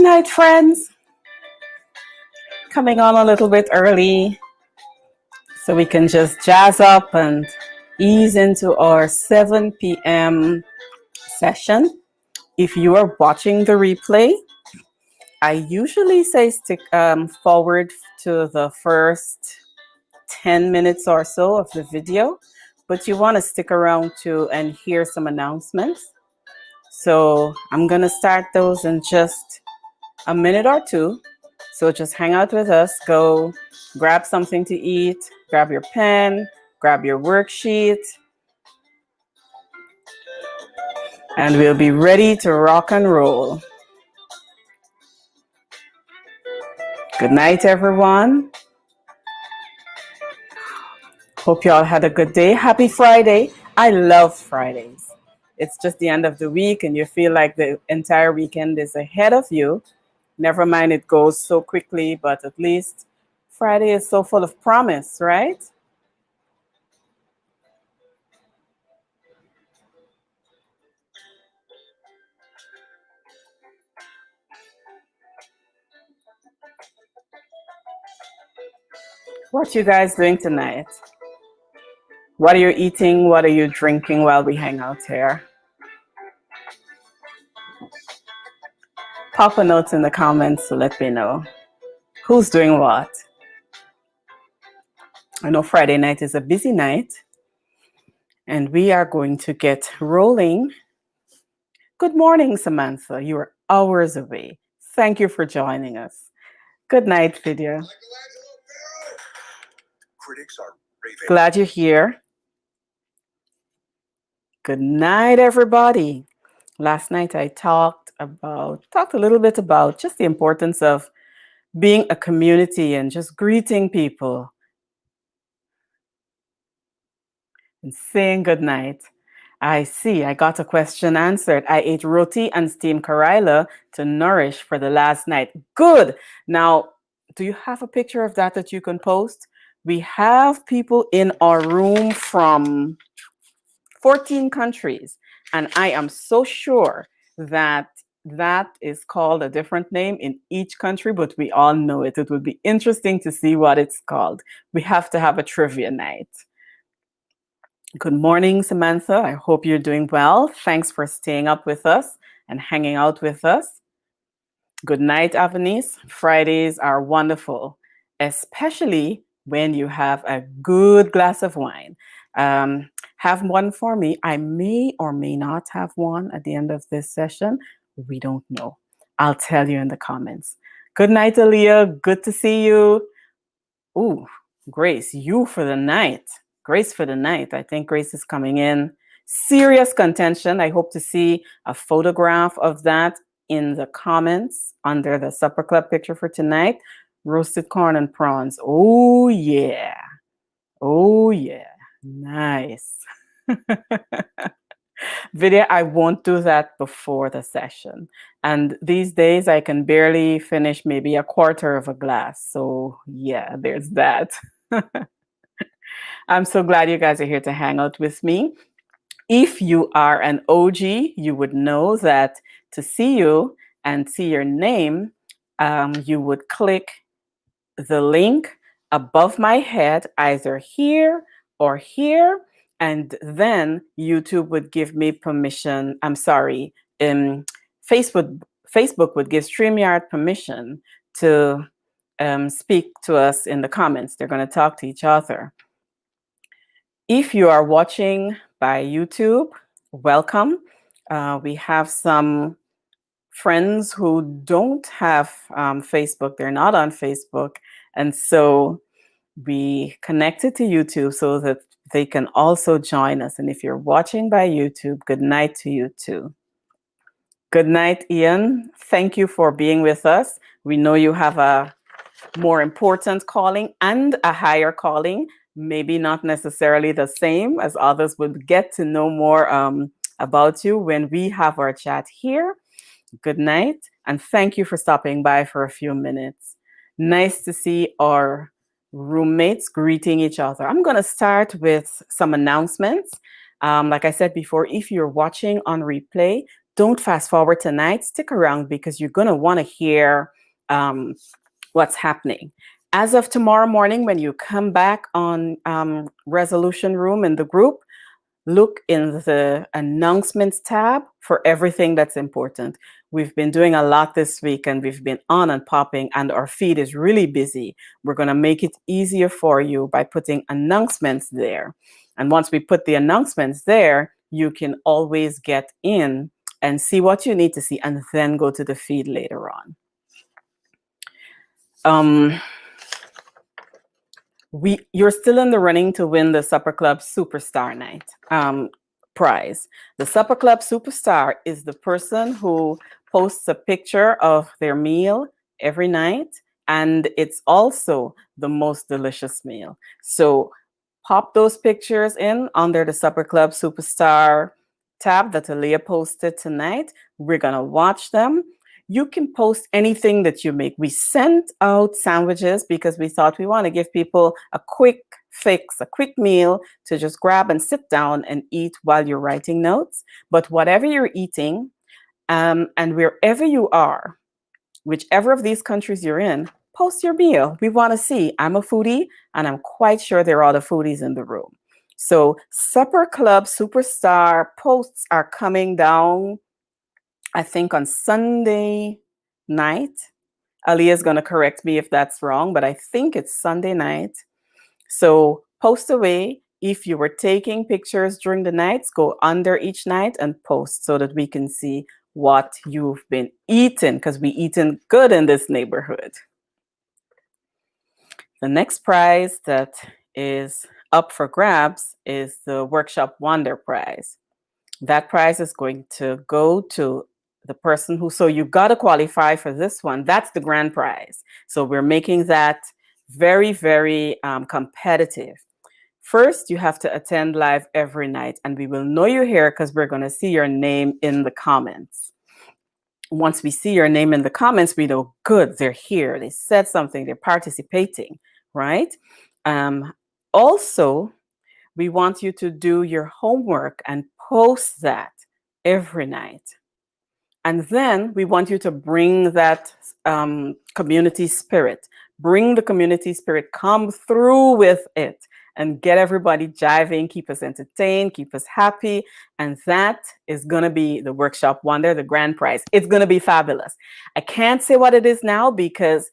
night, friends. Coming on a little bit early so we can just jazz up and ease into our 7 p.m. session. If you are watching the replay, I usually say stick forward to the first 10 minutes or so of the video, but you want to stick around to and hear some announcements. So I'm going to start those in just a minute or two. So just hang out with us, go grab something to eat, grab your pen, grab your worksheet, and we'll be ready to rock and roll. Good night, everyone. Hope you all had a good day. Happy Friday. I love Fridays. It's just the end of the week and you feel like the entire weekend is ahead of you. Never mind, it goes so quickly, but at least Friday is so full of promise, right? What you guys doing tonight? What are you eating? What are you drinking while we hang out here? Pop a note in the comments to let me know who's doing what. I know Friday night is a busy night and we are going to get rolling. Good morning, Samantha. You are hours away. Thank you for joining us. Good night, Vidya. Glad you're here. Good night, everybody. Last night I talked a little bit about just the importance of being a community and just greeting people and saying good night. I see, I got a question answered. I ate roti and steamed karila to nourish for the last night. Good. Now, do you have a picture of that you can post? We have people in our room from 14 countries, and I am so sure that is called a different name in each country, but we all know it. It would be interesting to see what it's called. We have to have a trivia night. Good morning, Samantha. I hope you're doing well. Thanks for staying up with us and hanging out with us. Good night, Avanice. Fridays are wonderful, especially when you have a good glass of wine. Have one for me. I may or may not have one at the end of this session. We don't know. I'll tell you in the comments. Good night, Aaliyah. Good to see you. Ooh, Grace, you for the night. Grace for the night. I think Grace is coming in. Serious contention. I hope to see a photograph of that in the comments under the supper club picture for tonight. Roasted corn and prawns. Oh, yeah. Oh, yeah. Nice. Vidya, I won't do that before the session. And these days I can barely finish maybe a quarter of a glass. So yeah, there's that. I'm so glad you guys are here to hang out with me. If you are an OG, you would know that to see you and see your name, you would click the link above my head, either here or here, and then YouTube would give me permission. I'm sorry, Facebook would give StreamYard permission to speak to us in the comments. They're going to talk to each other. If you are watching by YouTube, welcome. We have some friends who don't have Facebook. They're not on Facebook. And so we connected to YouTube so that they can also join us. And if you're watching by YouTube, good night to you too. Good night, Ian. Thank you for being with us. We know you have a more important calling and a higher calling, maybe not necessarily the same, as others would get to know more about you when we have our chat here. Good night, and thank you for stopping by for a few minutes. Nice to see our roommates greeting each other. I'm going to start with some announcements. Like I said before, if you're watching on replay, don't fast forward tonight. Stick around because you're going to want to hear what's happening. As of tomorrow morning, when you come back on Resolution Room in the group, look in the announcements tab for everything that's important. We've been doing a lot this week and we've been on and popping and our feed is really busy. We're going to make it easier for you by putting announcements there. And once we put the announcements there, you can always get in and see what you need to see and then go to the feed later on. You're still in the running to win the Supper Club Superstar Night prize. The Supper Club Superstar is the person who posts a picture of their meal every night, and it's also the most delicious meal. So pop those pictures in under the Supper Club Superstar tab that Aaliyah posted tonight. We're gonna watch them. You can post anything that you make. We sent out sandwiches because we thought we want to give people a quick fix, a quick meal to just grab and sit down and eat while you're writing notes. But whatever you're eating, and wherever you are, whichever of these countries you're in, post your meal. We want to see. I'm a foodie, and I'm quite sure there are other foodies in the room. So Supper Club Superstar posts are coming down, I think, on Sunday night. Aaliyah is going to correct me if that's wrong, but I think it's Sunday night. So post away. If you were taking pictures during the nights, go under each night and post so that we can see what you've been eating, because we eating good in this neighborhood. The next prize that is up for grabs is the Workshop Wonder Prize. That prize is going to go to the person who, so you got to qualify for this one. That's the grand prize. So we're making that very, very competitive. First, you have to attend live every night, and we will know you're here because we're going to see your name in the comments. Once we see your name in the comments, we know, good, they're here. They said something, they're participating, right? Also, we want you to do your homework and post that every night. And then we want you to bring that community spirit. Bring the community spirit, come through with it and get everybody jiving, keep us entertained, keep us happy. And that is going to be the Workshop Wonder, the grand prize. It's going to be fabulous. I can't say what it is now because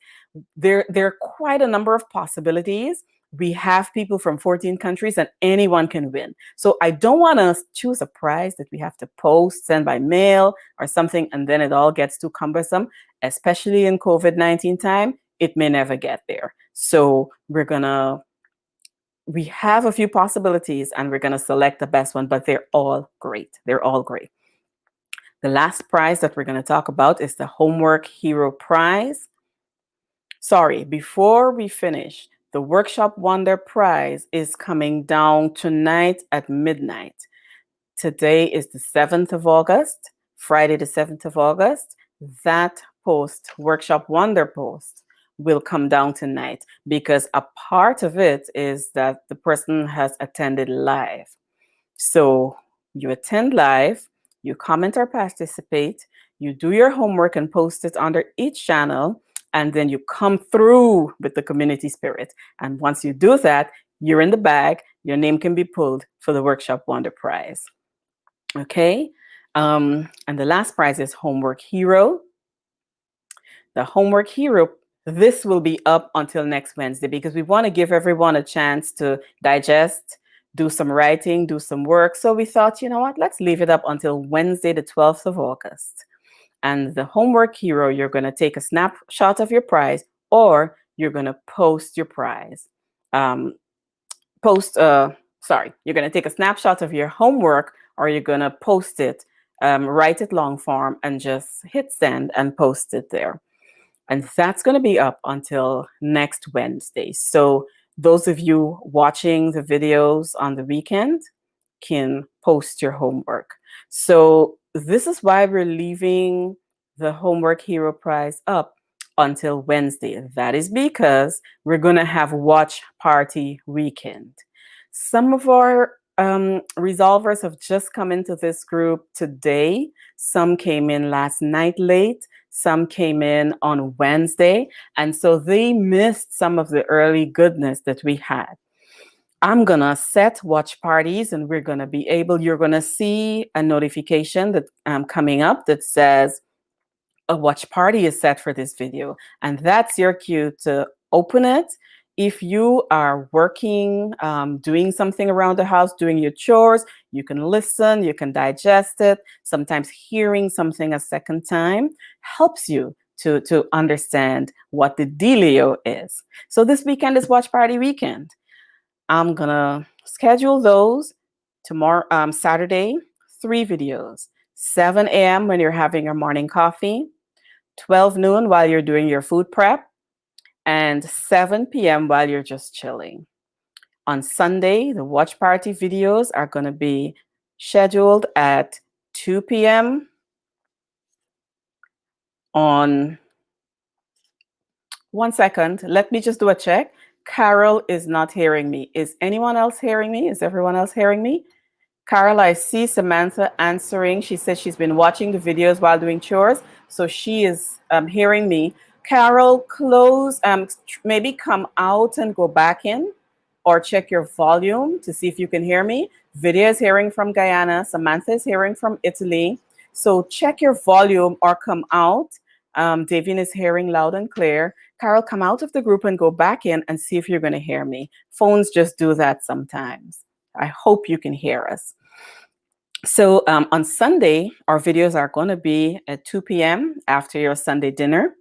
there are quite a number of possibilities. We have people from 14 countries and anyone can win. So I don't want to choose a prize that we have to post, send by mail or something, and then it all gets too cumbersome, especially in COVID-19 time. It may never get there. So we have a few possibilities and we're going to select the best one, but they're all great. They're all great. The last prize that we're going to talk about is the Homework Hero Prize. Sorry, before we finish, the Workshop Wonder Prize is coming down tonight at midnight. Today is the 7th of August, Friday the 7th of August. That post, Workshop Wonder post, will come down tonight because a part of it is that the person has attended live. So you attend live, you comment or participate, you do your homework and post it under each channel, and then you come through with the community spirit. And once you do that, you're in the bag, your name can be pulled for the Workshop Wonder Prize. Okay, and the last prize is Homework Hero. The Homework Hero, this will be up until next Wednesday because we want to give everyone a chance to digest, do some writing, do some work. So we thought, you know what, let's leave it up until Wednesday, the 12th of August. And the Homework Hero, you're going to take a snapshot of your prize or you're going to post your prize. You're going to take a snapshot of your homework or you're going to post it, write it long form and just hit send and post it there. And that's going to be up until next Wednesday. So those of you watching the videos on the weekend can post your homework. So this is why we're leaving the Homework Hero Prize up until Wednesday. That is because we're going to have watch party weekend. Some of our resolvers have just come into this group today. Some came in last night late. Some came in on Wednesday. And so they missed some of the early goodness that we had. I'm going to set watch parties, and you're going to see a notification that coming up that says a watch party is set for this video. And that's your cue to open it. If you are working, doing something around the house, doing your chores, you can listen, you can digest it. Sometimes hearing something a second time helps you to understand what the dealio is. So this weekend is watch party weekend. I'm gonna schedule those tomorrow, Saturday, 3 videos, 7 a.m. when you're having your morning coffee, 12 noon while you're doing your food prep, and 7 p.m. while you're just chilling. On Sunday, the watch party videos are going to be scheduled at 2 p.m. on... One second, let me just do a check. Carol is not hearing me. Is anyone else hearing me? Is everyone else hearing me? Carol, I see Samantha answering. She says she's been watching the videos while doing chores, so she is hearing me. Carol, close, maybe come out and go back in, or check your volume to see if you can hear me. Vidya is hearing from Guyana. Samantha is hearing from Italy. So check your volume or come out. Davian is hearing loud and clear. Carol, come out of the group and go back in and see if you're going to hear me. Phones just do that sometimes. I hope you can hear us. So on Sunday, our videos are going to be at 2 p.m. after your Sunday dinner,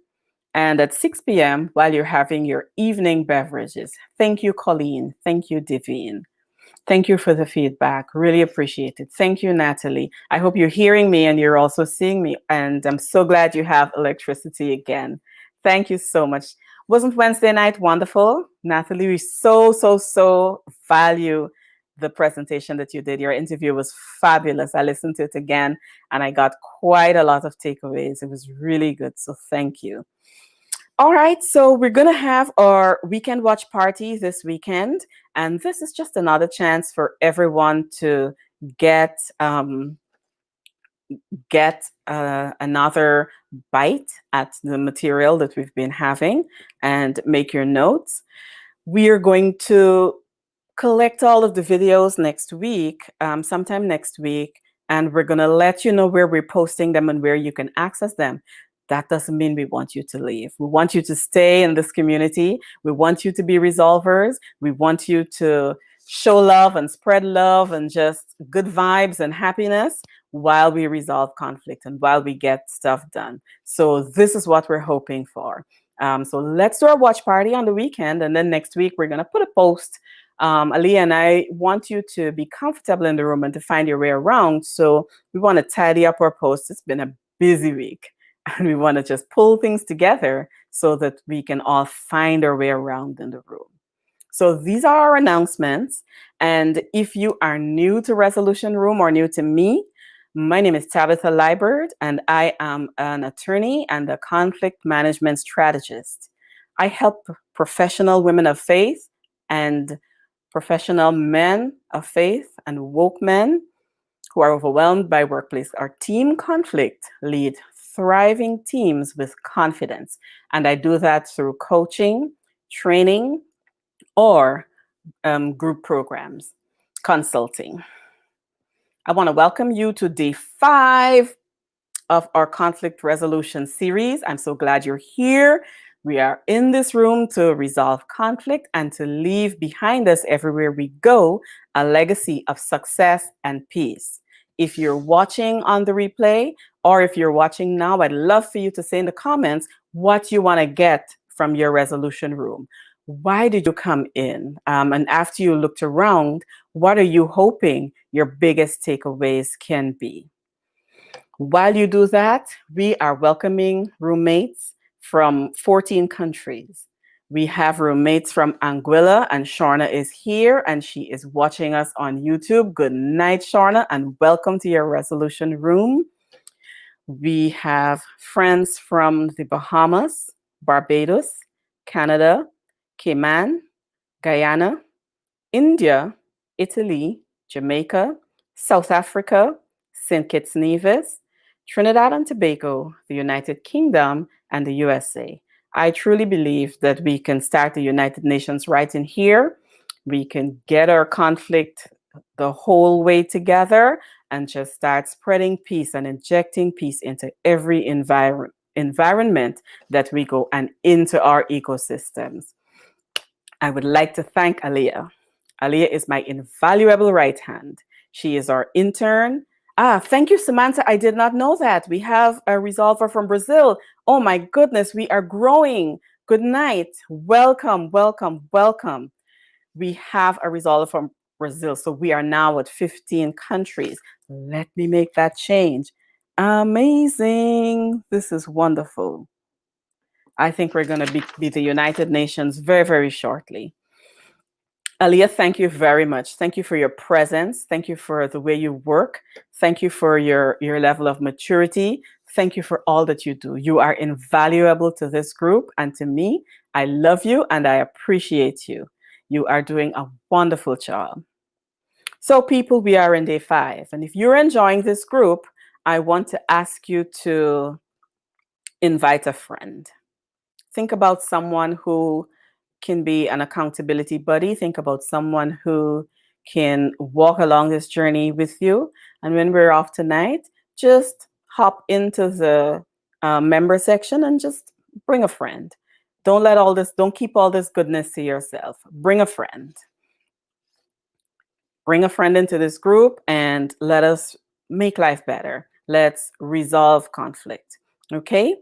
and at 6 p.m. while you're having your evening beverages. Thank you, Colleen. Thank you, Divine. Thank you for the feedback. Really appreciate it. Thank you, Natalie. I hope you're hearing me and you're also seeing me. And I'm so glad you have electricity again. Thank you so much. Wasn't Wednesday night wonderful? Natalie, we so value the presentation that you did. Your interview was fabulous. I listened to it again and I got quite a lot of takeaways. It was really good. So thank you. All right, so we're going to have our weekend watch party this weekend, and this is just another chance for everyone to get another bite at the material that we've been having and make your notes. We are going to collect all of the videos next week, sometime next week, and we're going to let you know where we're posting them and where you can access them. That doesn't mean we want you to leave. We want you to stay in this community. We want you to be resolvers. We want you to show love and spread love and just good vibes and happiness while we resolve conflict and while we get stuff done. So this is what we're hoping for. So let's do our watch party on the weekend, and then next week we're going to put a post. Ali and I want you to be comfortable in the room and to find your way around. So we want to tidy up our posts. It's been a busy week. And we want to just pull things together so that we can all find our way around in the room. So these are our announcements. And if you are new to Resolution Room or new to me, my name is Tabitha Liebert, and I am an attorney and a conflict management strategist. I help professional women of faith and professional men of faith and woke men who are overwhelmed by workplace or team conflict lead thriving teams with confidence. And I do that through coaching, training, or group programs, consulting. I want to welcome you to day 5 of our conflict resolution series. I'm so glad you're here. We are in this room to resolve conflict and to leave behind us everywhere we go a legacy of success and peace. If you're watching on the replay, or if you're watching now, I'd love for you to say in the comments what you want to get from your resolution room. Why did you come in? And after you looked around, what are you hoping your biggest takeaways can be? While you do that, we are welcoming roommates from 14 countries. We have roommates from Anguilla, and Shorna is here, and she is watching us on YouTube. Good night, Shorna, and welcome to your resolution room. We have friends from the Bahamas, Barbados, Canada, Cayman, Guyana, India, Italy, Jamaica, South Africa, St. Kitts Nevis, Trinidad and Tobago, the United Kingdom, and the USA. I truly believe that we can start the United Nations right in here. We can get our conflict the whole way together and just start spreading peace and injecting peace into every environment that we go and into our ecosystems. I would like to thank Aliyah. Aliyah is my invaluable right hand. She is our intern. Thank you, Samantha. I did not know that. We have a resolver from Brazil. Oh my goodness, we are growing. Good night. Welcome, welcome, welcome. We have a resolver from Brazil. So we are now at 15 countries. Let me make that change. Amazing. This is wonderful. I think we're going to be the United Nations very, very shortly. Aliyah, thank you very much. Thank you for your presence. Thank you for the way you work. Thank you for your level of maturity. Thank you for all that you do. You are invaluable to this group and to me. I love you and I appreciate you. You are doing a wonderful job. So people, we are in day 5. And if you're enjoying this group, I want to ask you to invite a friend. Think about someone who can be an accountability buddy. Think about someone who can walk along this journey with you. And when we're off tonight, just hop into the member section and just bring a friend. Don't keep all this goodness to yourself. Bring a friend. Bring a friend into this group and let us make life better. Let's resolve conflict. Okay?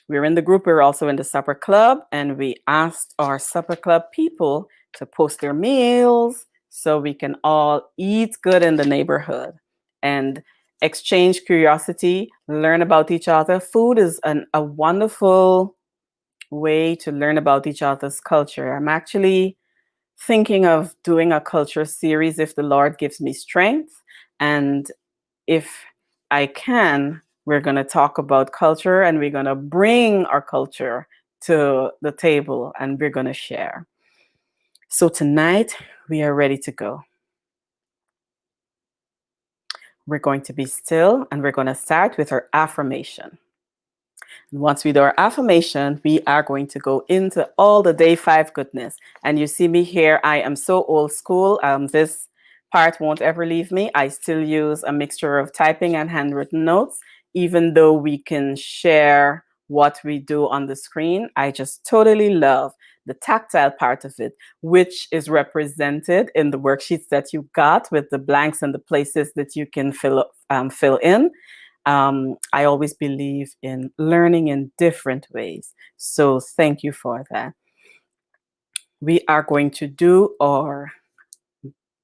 We're in the group. We're also in the supper club, and we asked our supper club people to post their meals so we can all eat good in the neighborhood and exchange curiosity, learn about each other. Food is a wonderful way to learn about each other's culture. I'm actually thinking of doing a culture series if the Lord gives me strength. And if I can, we're going to talk about culture and we're going to bring our culture to the table and we're going to share. So tonight we are ready to go. We're going to be still and we're going to start with our affirmation. And once we do our affirmation, we are going to go into all the day 5 goodness. And you see me here, I am so old school. This part won't ever leave me. I still use a mixture of typing and handwritten notes, even though we can share what we do on the screen. I just totally love the tactile part of it, which is represented in the worksheets that you got with the blanks and the places that you can fill in. I always believe in learning in different ways. So thank you for that. We are going to do our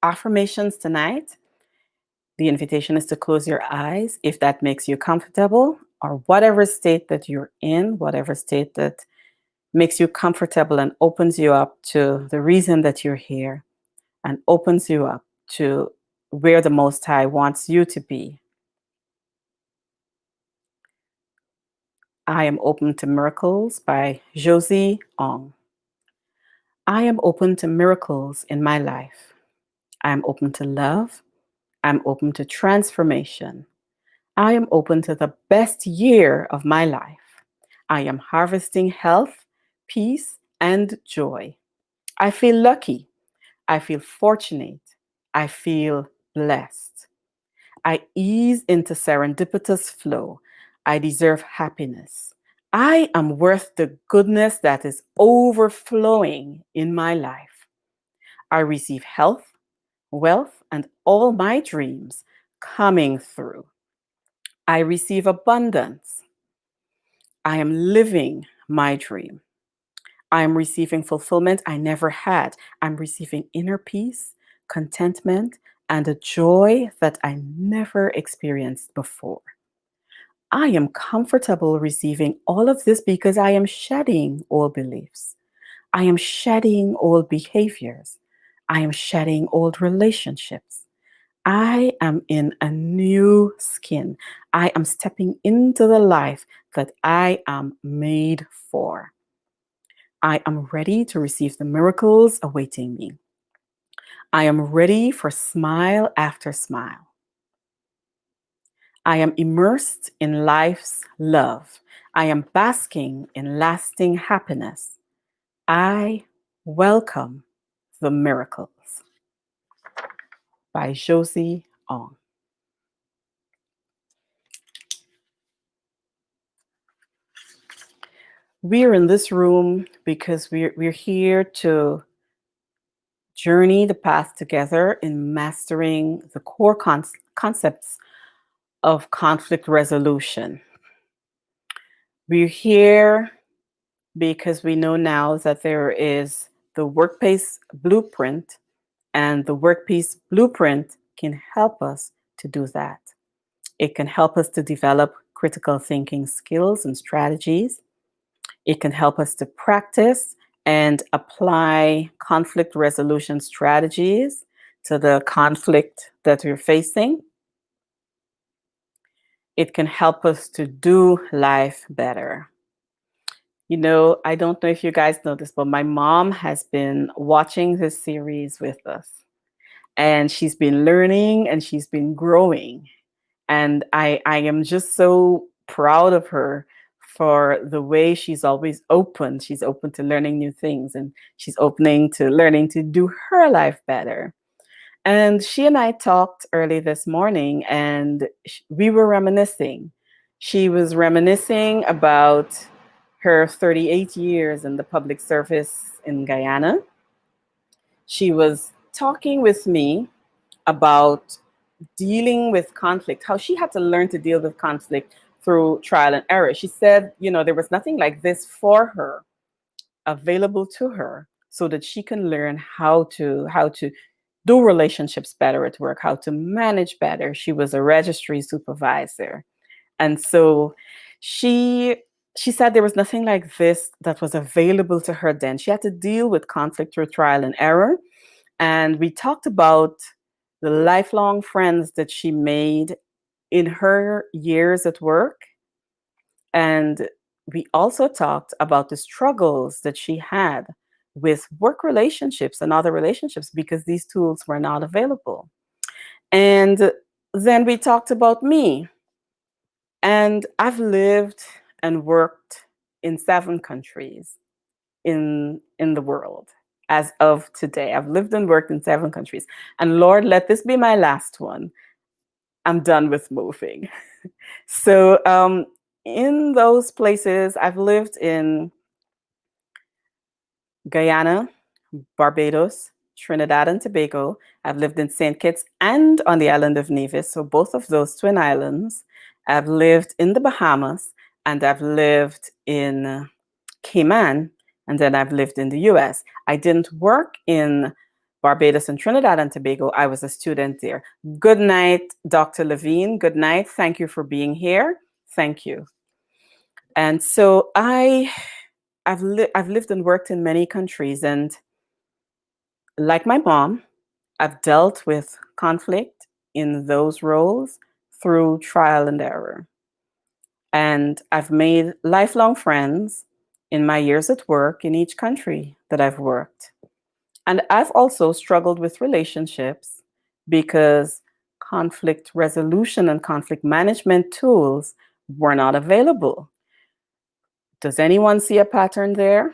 affirmations tonight. The invitation is to close your eyes if that makes you comfortable, or whatever state that you're in, whatever state that makes you comfortable and opens you up to the reason that you're here and opens you up to where the Most High wants you to be. I am open to miracles by Josie Ong. I am open to miracles in my life. I am open to love. I'm open to transformation. I am open to the best year of my life. I am harvesting health, peace, and joy. I feel lucky. I feel fortunate. I feel blessed. I ease into serendipitous flow. I deserve happiness. I am worth the goodness that is overflowing in my life. I receive health, wealth, and all my dreams coming through. I receive abundance. I am living my dream. I am receiving fulfillment I never had. I'm receiving inner peace, contentment, and a joy that I never experienced before. I am comfortable receiving all of this because I am shedding old beliefs. I am shedding old behaviors. I am shedding old relationships. I am in a new skin. I am stepping into the life that I am made for. I am ready to receive the miracles awaiting me. I am ready for smile after smile. I am immersed in life's love. I am basking in lasting happiness. I welcome the miracles. By Josie Ong. We're in this room because we're here to journey the path together in mastering the core concepts of conflict resolution. We're here because we know now that there is the workplace blueprint, and the workplace blueprint can help us to do that. It can help us to develop critical thinking skills and strategies. It can help us to practice and apply conflict resolution strategies to the conflict that we're facing. It can help us to do life better. You know, I don't know if you guys know this, but my mom has been watching this series with us, and she's been learning and she's been growing. And I am just so proud of her for the way she's always open. She's open to learning new things, and she's opening to learning to do her life better. And she and I talked early this morning, and we were reminiscing. She was reminiscing about her 38 years in the public service in Guyana. She was talking with me about dealing with conflict, how she had to learn to deal with conflict through trial and error. She said, you know, there was nothing like this for her available to her so that she can learn how to do relationships better at work, how to manage better. She was a registry supervisor. And so she she said there was nothing like this that was available to her then. She had to deal with conflict through trial and error. And we talked about the lifelong friends that she made in her years at work. And we also talked about the struggles that she had with work relationships and other relationships because these tools were not available. And then we talked about me. And I've lived and worked in 7 countries in the world as of today. I've lived and worked in 7 countries. And Lord, let this be my last one. I'm done with moving. So in those places, I've lived in Guyana, Barbados, Trinidad and Tobago. I've lived in St. Kitts and on the island of Nevis, so both of those twin islands. I've lived in the Bahamas, and I've lived in Cayman, and then I've lived in the US. I didn't work in Barbados and Trinidad and Tobago. I was a student there. Good night, Dr. Levine. Good night. Thank you for being here. Thank you. And so I've lived and worked in many countries, and like my mom, I've dealt with conflict in those roles through trial and error. And I've made lifelong friends in my years at work in each country that I've worked. And I've also struggled with relationships because conflict resolution and conflict management tools were not available. Does anyone see a pattern there?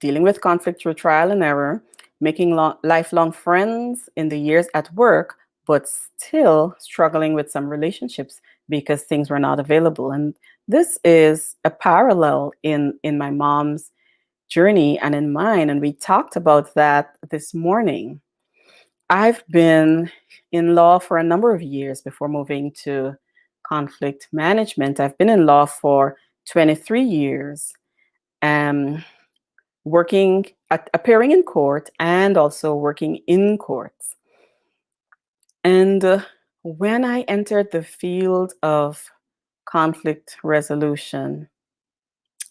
Dealing with conflict through trial and error, making lifelong friends in the years at work, but still struggling with some relationships because things were not available. And this is a parallel in my mom's journey and in mine. And we talked about that this morning. I've been in law for a number of years before moving to conflict management. I've been in law for 23 years. Appearing in court and also working in courts. And when I entered the field of conflict resolution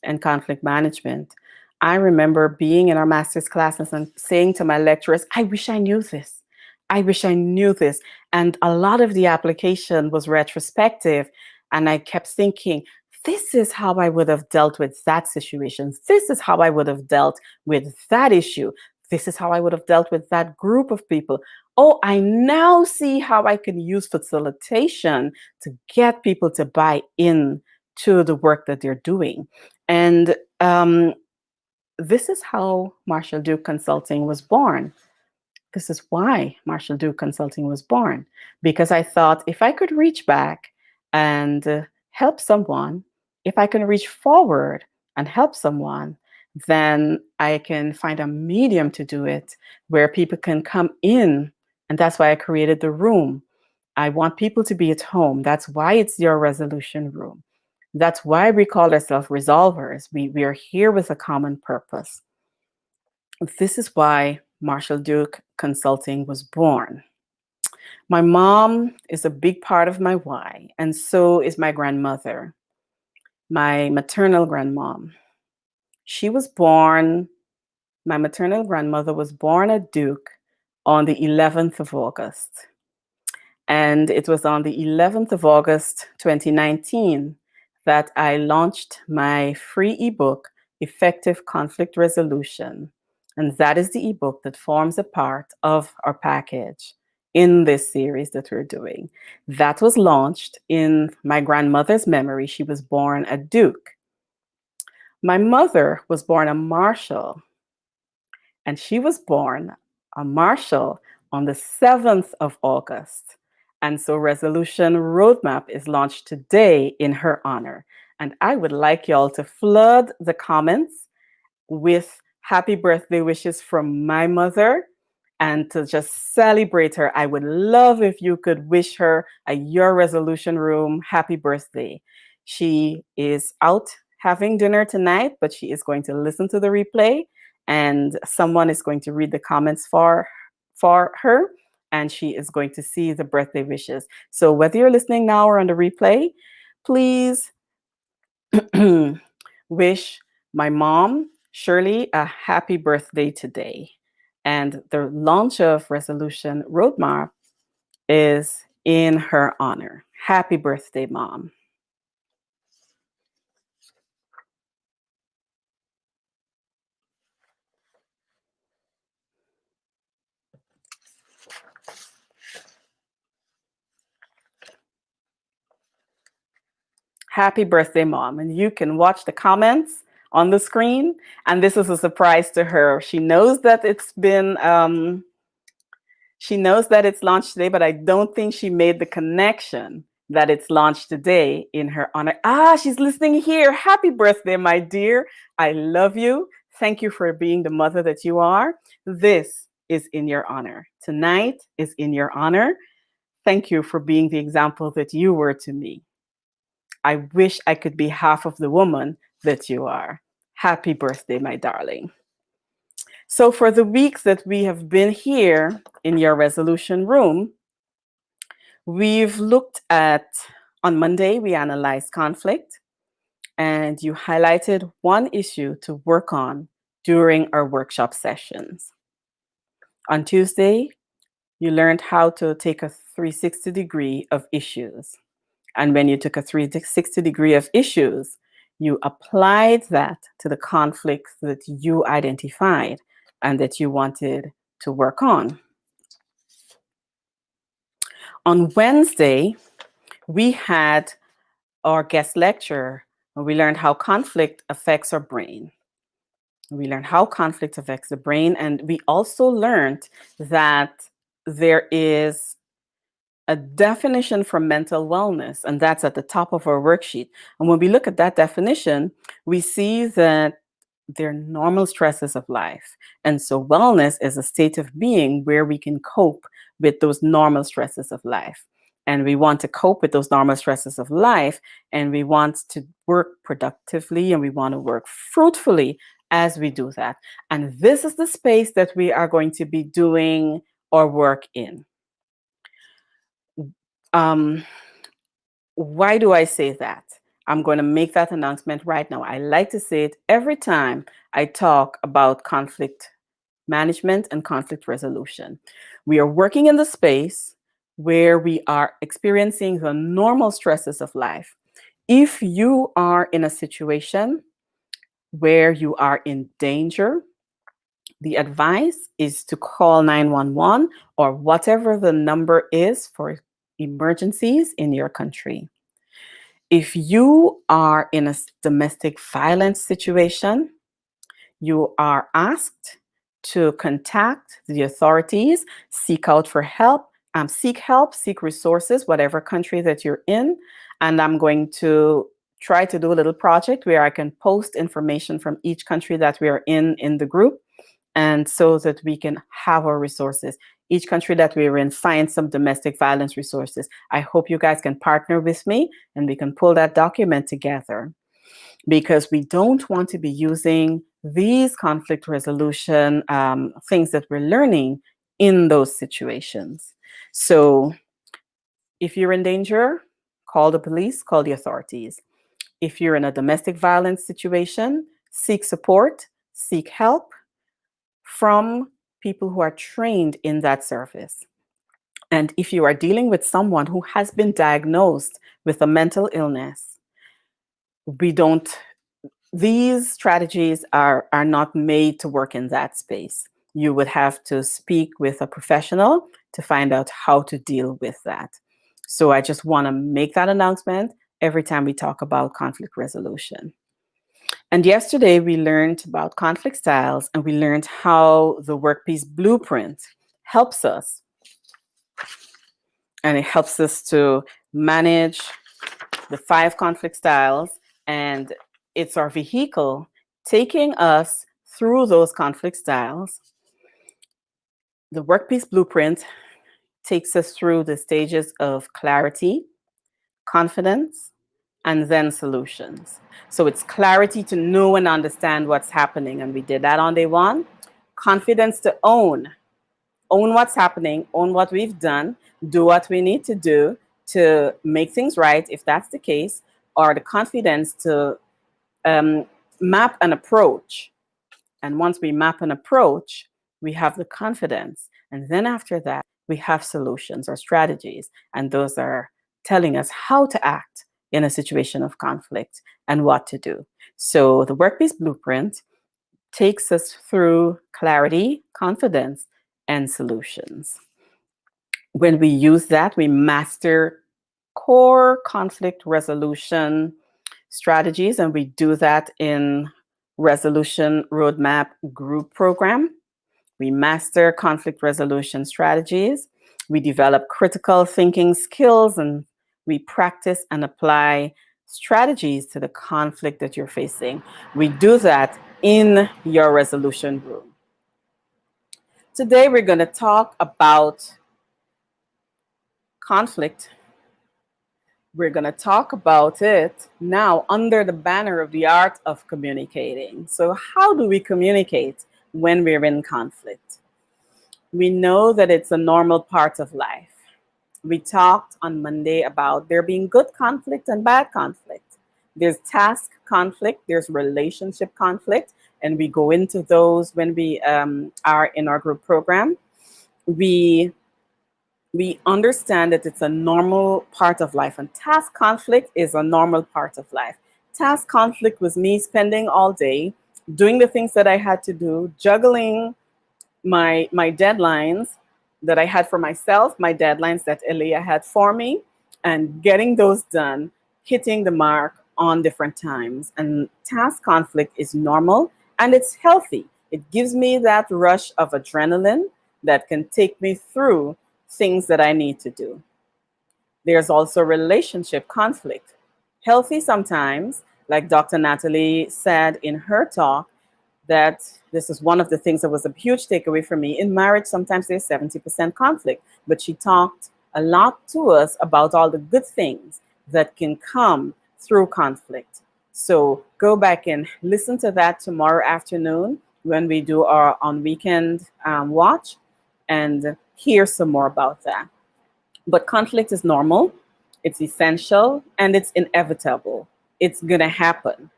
and conflict management, I remember being in our master's classes and saying to my lecturers, I wish I knew this. I wish I knew this. And a lot of the application was retrospective. And I kept thinking, this is how I would have dealt with that situation. This is how I would have dealt with that issue. This is how I would have dealt with that group of people. Oh, I now see how I can use facilitation to get people to buy in to the work that they're doing. And this is how Marshall Duke Consulting was born. This is why Marshall Duke Consulting was born, because I thought if I could reach back and help someone, if I can reach forward and help someone, then I can find a medium to do it where people can come in. And that's why I created the room. I want people to be at home. That's why it's your resolution room. That's why we call ourselves resolvers. We are here with a common purpose. This is why Marshall Duke Consulting was born. My mom is a big part of my why, and so is my grandmother, my maternal grandmom. She was born, my maternal grandmother was born at Duke on the 11th of August. And it was on the 11th of August, 2019, that I launched my free ebook, Effective Conflict Resolution. And that is the ebook that forms a part of our package in this series that we're doing. That was launched in my grandmother's memory. She was born a Duke. My mother was born a Marshall, and she was born a Marshall on the 7th of August. And so Resolution Roadmap is launched today in her honor. And I would like y'all to flood the comments with happy birthday wishes from my mother and to just celebrate her. I would love if you could wish her at your resolution room happy birthday. She is out having dinner tonight, but she is going to listen to the replay and someone is going to read the comments for her and she is going to see the birthday wishes. So whether you're listening now or on the replay, please wish my mom, Shirley, a happy birthday today. And the launch of Resolution Roadmap is in her honor. Happy birthday, Mom. Happy birthday, Mom. And you can watch the comments on the screen. And this is a surprise to her. She knows that it's been, she knows that it's launched today, but I don't think she made the connection that it's launched today in her honor. Ah, she's listening here. Happy birthday, my dear. I love you. Thank you for being the mother that you are. This is in your honor. Tonight is in your honor. Thank you for being the example that you were to me. I wish I could be half of the woman that you are. Happy birthday, my darling. So for the weeks that we have been here in your resolution room, we've looked at, on Monday, we analyzed conflict, and you highlighted one issue to work on during our workshop sessions. On Tuesday, you learned how to take a 360 degree of issues. And when you took a 360 degree of issues, you applied that to the conflicts that you identified and that you wanted to work on. On Wednesday, we had our guest lecture, and we learned how conflict affects our brain. We learned how conflict affects the brain, and we also learned that there is a definition for mental wellness, and that's at the top of our worksheet. And when we look at that definition, we see that they're normal stresses of life. And so wellness is a state of being where we can cope with those normal stresses of life. And we want to cope with those normal stresses of life, and we want to work productively, and we want to work fruitfully as we do that. And this is the space that we are going to be doing our work in. Why do I say that? I'm going to make that announcement right now. I like to say it every time I talk about conflict management and conflict resolution. We are working in the space where we are experiencing the normal stresses of life. If you are in a situation where you are in danger, the advice is to call 911 or whatever the number is for emergencies in your country. If you are in a domestic violence situation, you are asked to contact the authorities, seek out for help, seek resources, whatever country that you're in. And I'm going to try to do a little project where I can post information from each country that we are in the group, and so that we can have our resources. Each country that we're in, find some domestic violence resources. I hope you guys can partner with me and we can pull that document together, because we don't want to be using these conflict resolution things that we're learning in those situations. So if you're in danger, call the police, call the authorities. If you're in a domestic violence situation, seek support, seek help from people who are trained in that service. And if you are dealing with someone who has been diagnosed with a mental illness, these strategies are not made to work in that space. You would have to speak with a professional to find out how to deal with that. So I just want to make that announcement every time we talk about conflict resolution. And yesterday we learned about conflict styles, and we learned how the Work-Peace Blueprint helps us. And it helps us to manage the 5 conflict styles, and it's our vehicle taking us through those conflict styles. The Work-Peace Blueprint takes us through the stages of clarity, confidence, and then solutions. So it's clarity to know and understand what's happening, and we did that on day 1. Confidence to own what's happening, own what we've done, do what we need to do to make things right, if that's the case, or the confidence to map an approach. And once we map an approach, we have the confidence. And then after that, we have solutions or strategies. And those are telling us how to act in a situation of conflict and what to do. So the Work-Peace Blueprint takes us through clarity, confidence, and solutions. When we use that, we master core conflict resolution strategies, and we do that in Resolution Roadmap Group Program. We master conflict resolution strategies. We develop critical thinking skills, and we practice and apply strategies to the conflict that you're facing. We do that in your resolution room. Today, we're going to talk about conflict. We're going to talk about it now under the banner of the art of communicating. So how do we communicate when we're in conflict? We know that it's a normal part of life. We talked on Monday about there being good conflict and bad conflict. There's task conflict, there's relationship conflict, and we go into those when we are in our group program. We understand that it's a normal part of life, and task conflict is a normal part of life. Task conflict was me spending all day doing the things that I had to do, juggling my deadlines that I had for myself, my deadlines that Elia had for me, and getting those done, hitting the mark on different times. And task conflict is normal and it's healthy. It gives me that rush of adrenaline that can take me through things that I need to do. There's also relationship conflict. Healthy sometimes, like Dr. Natalie said in her talk, that this is one of the things that was a huge takeaway for me. In marriage, sometimes there's 70% conflict, but she talked a lot to us about all the good things that can come through conflict. So go back and listen to that tomorrow afternoon when we do our on weekend watch, and hear some more about that. But conflict is normal, it's essential, and it's inevitable. It's gonna happen.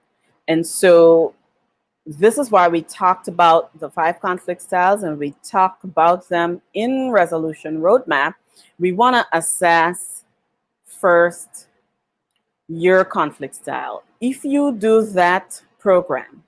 And so this is why we talked about the 5 conflict styles, and we talked about them in Resolution Roadmap. We want to assess first your conflict style. If you do that program,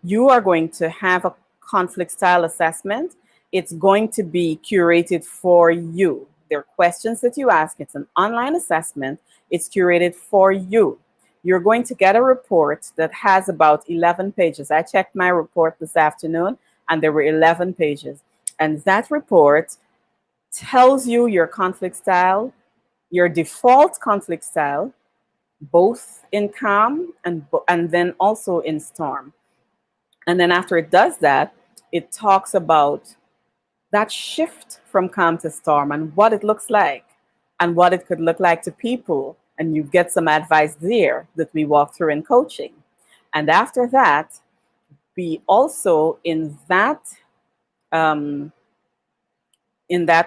you are going to have a conflict style assessment, it's going to be curated for you. There are questions that you ask. It's an online assessment. It's curated for you. You're going to get a report that has about 11 pages. I checked my report this afternoon and there were 11 pages. And that report tells you your conflict style, your default conflict style, both in calm and then also in storm. And then after it does that, it talks about that shift from calm to storm and what it looks like and what it could look like to people. And you get some advice there that we walk through in coaching. And after that, we also in that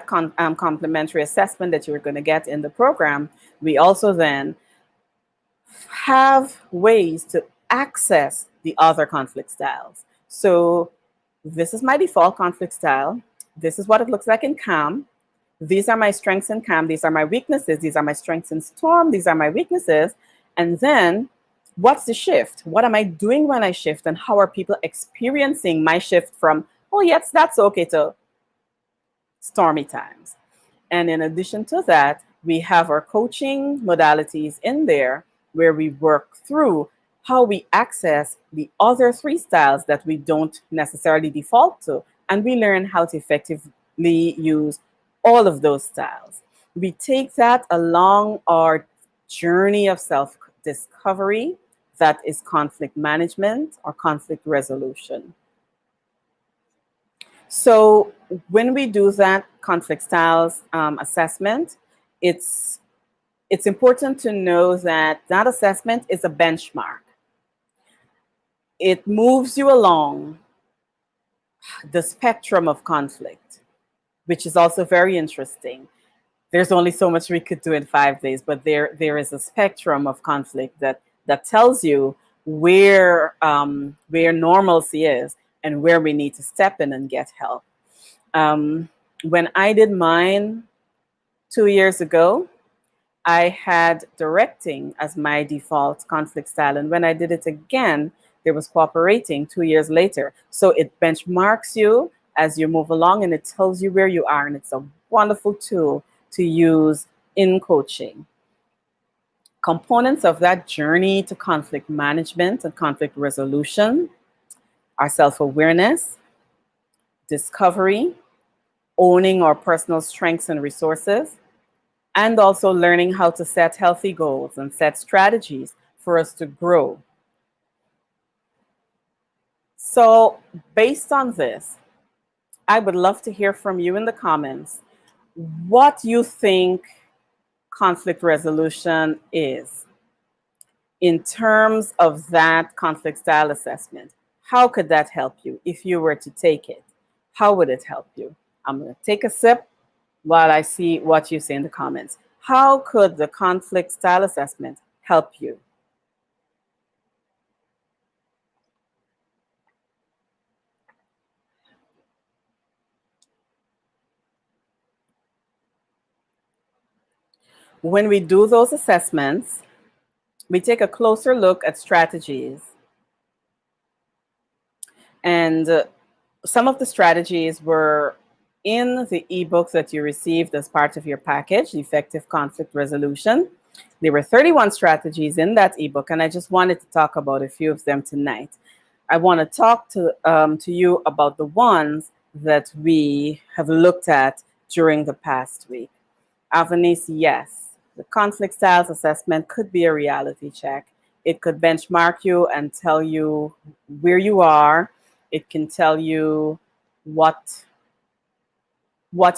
complementary assessment that you're going to get in the program, we also then have ways to access the other conflict styles. So this is my default conflict style. This is what it looks like in calm. These are my strengths in calm. These are my weaknesses. These are my strengths in storm. These are my weaknesses. And then what's the shift? What am I doing when I shift? And how are people experiencing my shift from, oh, yes, that's okay, to stormy times? And in addition to that, we have our coaching modalities in there where we work through how we access the other three styles that we don't necessarily default to. And we learn how to effectively use all of those styles. We take that along our journey of self-discovery, that is conflict management or conflict resolution. So when we do that conflict styles assessment, it's important to know that that assessment is a benchmark. It moves you along the spectrum of conflict, which is also very interesting. There's only so much we could do in 5 days, but there is a spectrum of conflict that tells you where normalcy is and where we need to step in and get help. When I did mine 2 years ago, I had directing as my default conflict style. And when I did it again, there was cooperating 2 years later. So it benchmarks you as you move along and it tells you where you are. And it's a wonderful tool to use in coaching. Components of that journey to conflict management and conflict resolution are self-awareness, discovery, owning our personal strengths and resources, and also learning how to set healthy goals and set strategies for us to grow. So based on this, I would love to hear from you in the comments what you think conflict resolution is in terms of that conflict style assessment. How could that help you if you were to take it? How would it help you? I'm going to take a sip while I see what you say in the comments. How could the conflict style assessment help you? When we do those assessments, we take a closer look at strategies. And some of the strategies were in the ebook that you received as part of your package, Effective Conflict Resolution. There were 31 strategies in that ebook, and I just wanted to talk about a few of them tonight. I want to talk to you about the ones that we have looked at during the past week. Avanice, yes, the conflict styles assessment could be a reality check. It could benchmark you and tell you where you are. It can tell you what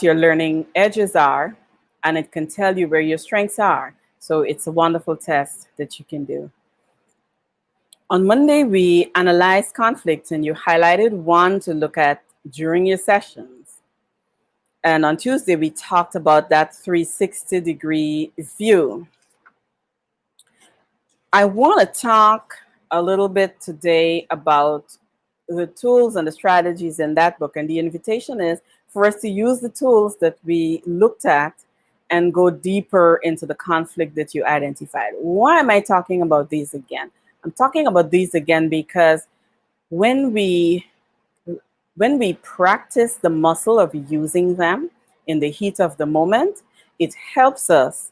your learning edges are, and it can tell you where your strengths are. So it's a wonderful test that you can do. On Monday, we analyzed conflict, and you highlighted one to look at during your sessions. And on Tuesday, we talked about that 360-degree view. I want to talk a little bit today about the tools and the strategies in that book. And the invitation is for us to use the tools that we looked at and go deeper into the conflict that you identified. Why am I talking about these again? I'm talking about these again because when we When we practice the muscle of using them in the heat of the moment, it helps us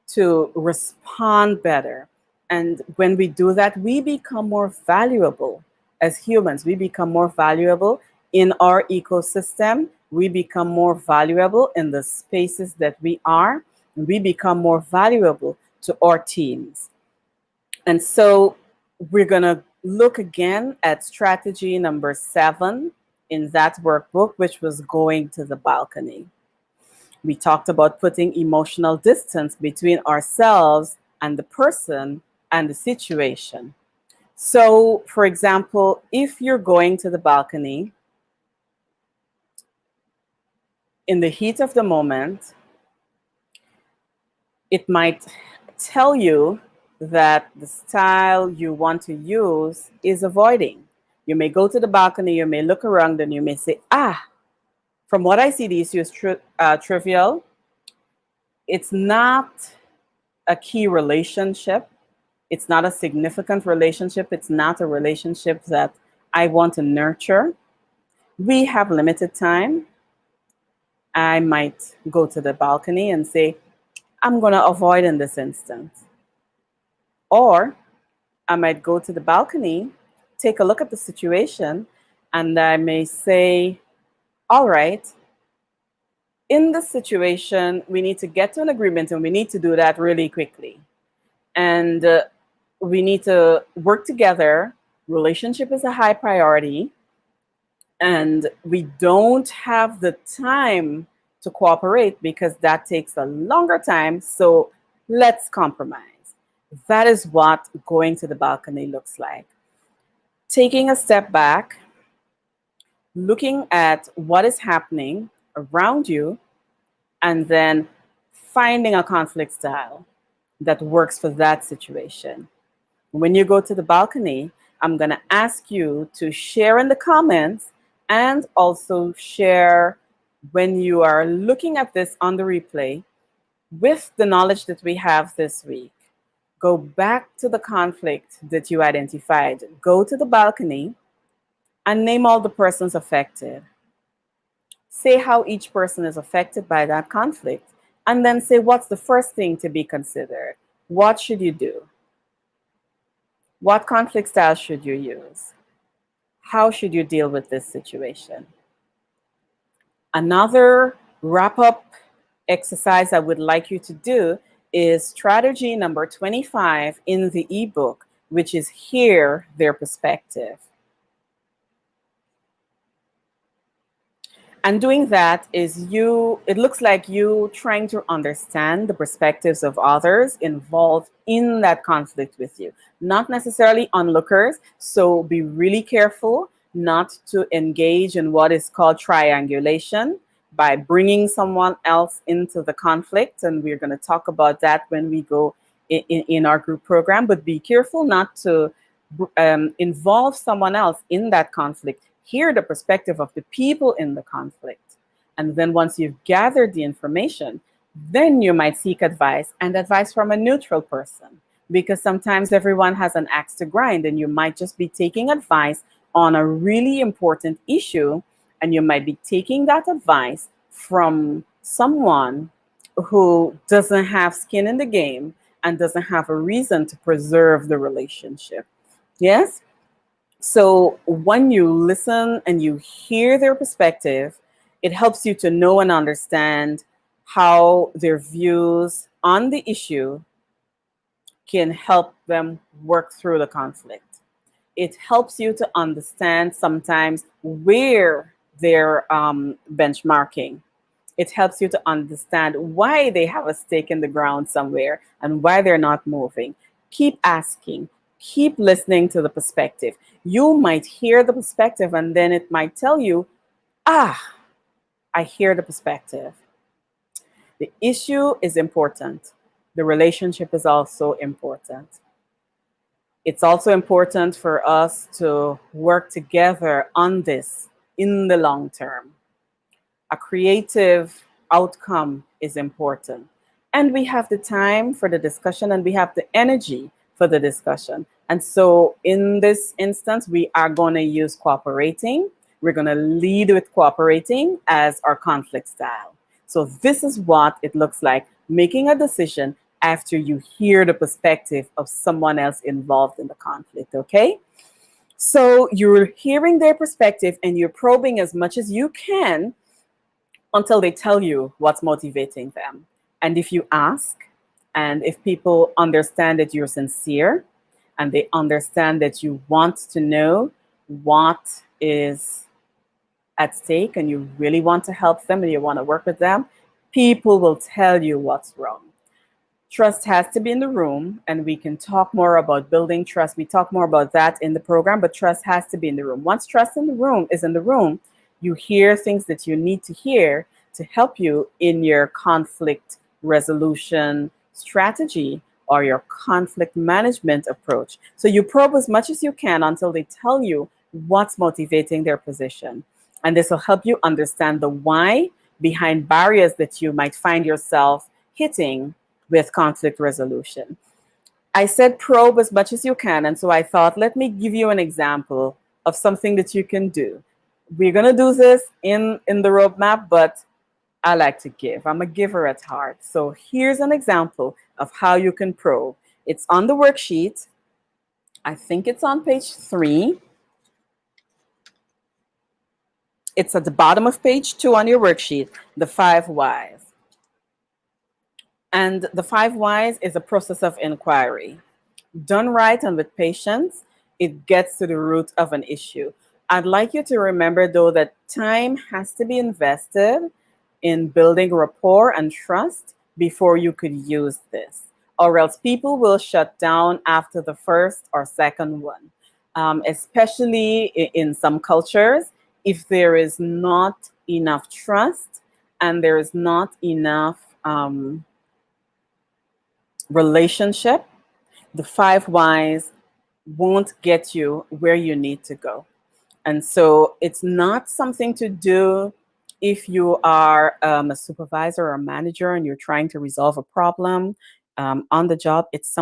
to respond better. And when we do that, we become more valuable as humans. We become more valuable in our ecosystem. We become more valuable in the spaces that we are. We become more valuable to our teams. And so we're going to look again at strategy number 7 in that workbook, which was going to the balcony. We talked about putting emotional distance between ourselves and the person and the situation. So, for example, if you're going to the balcony in the heat of the moment, it might tell you that the style you want to use is avoiding. You may go to the balcony, you may look around, and you may say, from what I see, the issue is trivial. It's not a key relationship. It's not a significant relationship. It's not a relationship that I want to nurture. We have limited time. I might go to the balcony and say, I'm going to avoid in this instance. Or I might go to the balcony, take a look at the situation, and I may say, all right, in this situation, we need to get to an agreement and we need to do that really quickly. And we need to work together. Relationship is a high priority. And we don't have the time to cooperate because that takes a longer time. So let's compromise. That is what going to the balcony looks like. Taking a step back, looking at what is happening around you, and then finding a conflict style that works for that situation. When you go to the balcony, I'm going to ask you to share in the comments and also share when you are looking at this on the replay with the knowledge that we have this week. Go back to the conflict that you identified. Go to the balcony and name all the persons affected. Say how each person is affected by that conflict, and then say what's the first thing to be considered. What should you do? What conflict style should you use? How should you deal with this situation? Another wrap-up exercise I would like you to do is strategy number 25 in the ebook, which is hear their perspective. And doing that is it looks like you trying to understand the perspectives of others involved in that conflict with you, not necessarily onlookers. So be really careful not to engage in what is called triangulation by bringing someone else into the conflict. And we're going to talk about that when we go in our group program. But be careful not to involve someone else in that conflict. Hear the perspective of the people in the conflict. And then once you've gathered the information, then you might seek advice, and advice from a neutral person, because sometimes everyone has an axe to grind, and you might just be taking advice on a really important issue, and you might be taking that advice from someone who doesn't have skin in the game and doesn't have a reason to preserve the relationship. Yes? So when you listen and you hear their perspective, it helps you to know and understand how their views on the issue can help them work through the conflict. It helps you to understand sometimes where they're benchmarking. It helps you to understand why they have a stake in the ground somewhere and why they're not moving. Keep asking. Keep listening to the perspective. You might hear the perspective and then it might tell you, I hear the perspective. The issue is important. The relationship is also important. It's also important for us to work together on this in the long term. A creative outcome is important. And we have the time for the discussion and we have the energy for the discussion. And so in this instance, we are going to use cooperating. We're going to lead with cooperating as our conflict style. So this is what it looks like, making a decision after you hear the perspective of someone else involved in the conflict, okay? So you're hearing their perspective and you're probing as much as you can until they tell you what's motivating them. And if you ask, and if people understand that you're sincere and they understand that you want to know what is at stake and you really want to help them and you want to work with them, people will tell you what's wrong. Trust has to be in the room, and we can talk more about building trust. We talk more about that in the program, but trust has to be in the room. Once trust in the room is in the room, you hear things that you need to hear to help you in your conflict resolution strategy or your conflict management approach. So you probe as much as you can until they tell you what's motivating their position. And this will help you understand the why behind barriers that you might find yourself hitting with conflict resolution. I said probe as much as you can, and so I thought, let me give you an example of something that you can do. We're going to do this in the roadmap, but I like to give. I'm a giver at heart. So here's an example of how you can probe. It's on the worksheet. I think it's on page 3. It's at the bottom of page 2 on your worksheet, the 5 whys. And the 5 whys is a process of inquiry. Done right and with patience, it gets to the root of an issue. I'd like you to remember, though, that time has to be invested in building rapport and trust before you could use this, or else people will shut down after the first or second one. Especially in some cultures, if there is not enough trust and there is not enough relationship, the 5 whys won't get you where you need to go. And so it's not something to do if you are a supervisor or a manager and you're trying to resolve a problem on the job. It's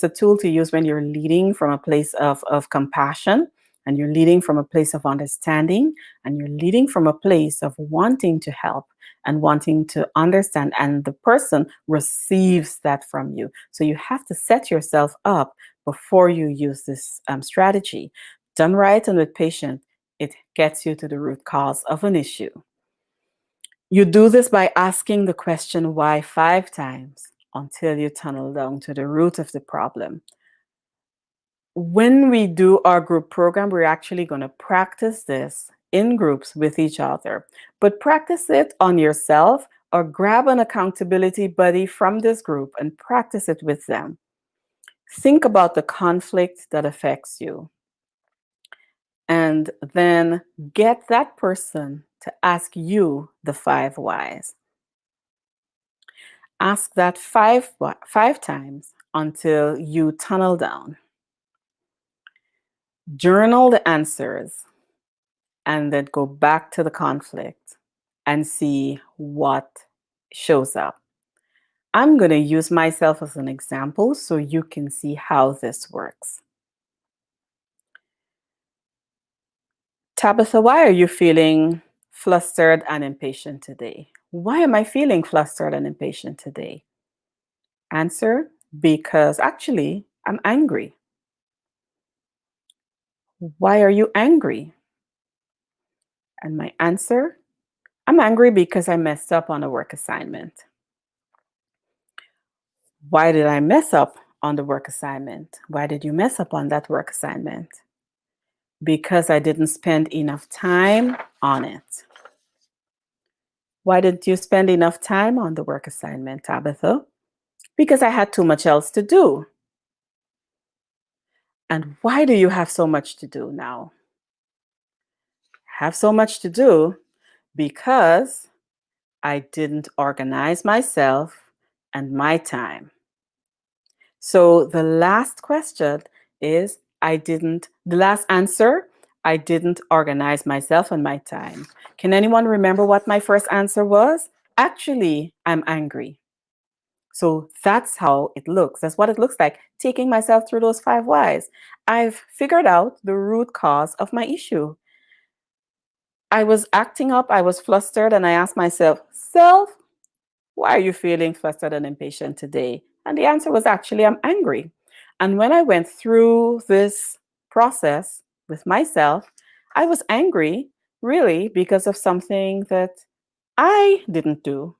a tool to use when you're leading from a place of compassion, and you're leading from a place of understanding, and you're leading from a place of wanting to help and wanting to understand, and the person receives that from you. So you have to set yourself up before you use this strategy. Done right and with patience, it gets you to the root cause of an issue. You do this by asking the question why 5 times until you tunnel down to the root of the problem. When we do our group program, we're actually going to practice this in groups with each other, but practice it on yourself or grab an accountability buddy from this group and practice it with them. Think about the conflict that affects you, and then get that person to ask you the 5 whys. Ask that five times until you tunnel down. Journal the answers and then go back to the conflict and see what shows up. I'm going to use myself as an example so you can see how this works. Tabitha, why are you feeling flustered and impatient today? Why am I feeling flustered and impatient today? Answer, because actually I'm angry. Why are you angry? And my answer, I'm angry because I messed up on a work assignment. Why did I mess up on the work assignment? Why did you mess up on that work assignment? Because I didn't spend enough time on it. Why didn't you spend enough time on the work assignment, Tabitha? Because I had too much else to do. And why do you have so much to do now? Have so much to do because I didn't organize myself and my time. So the last question is the last answer, I didn't organize myself and my time. Can anyone remember what my first answer was? Actually, I'm angry. So that's how it looks. That's what it looks like, taking myself through those 5 whys. I've figured out the root cause of my issue. I was acting up, I was flustered, and I asked myself, self, why are you feeling flustered and impatient today? And the answer was actually, I'm angry. And when I went through this process with myself, I was angry really because of something that I didn't do,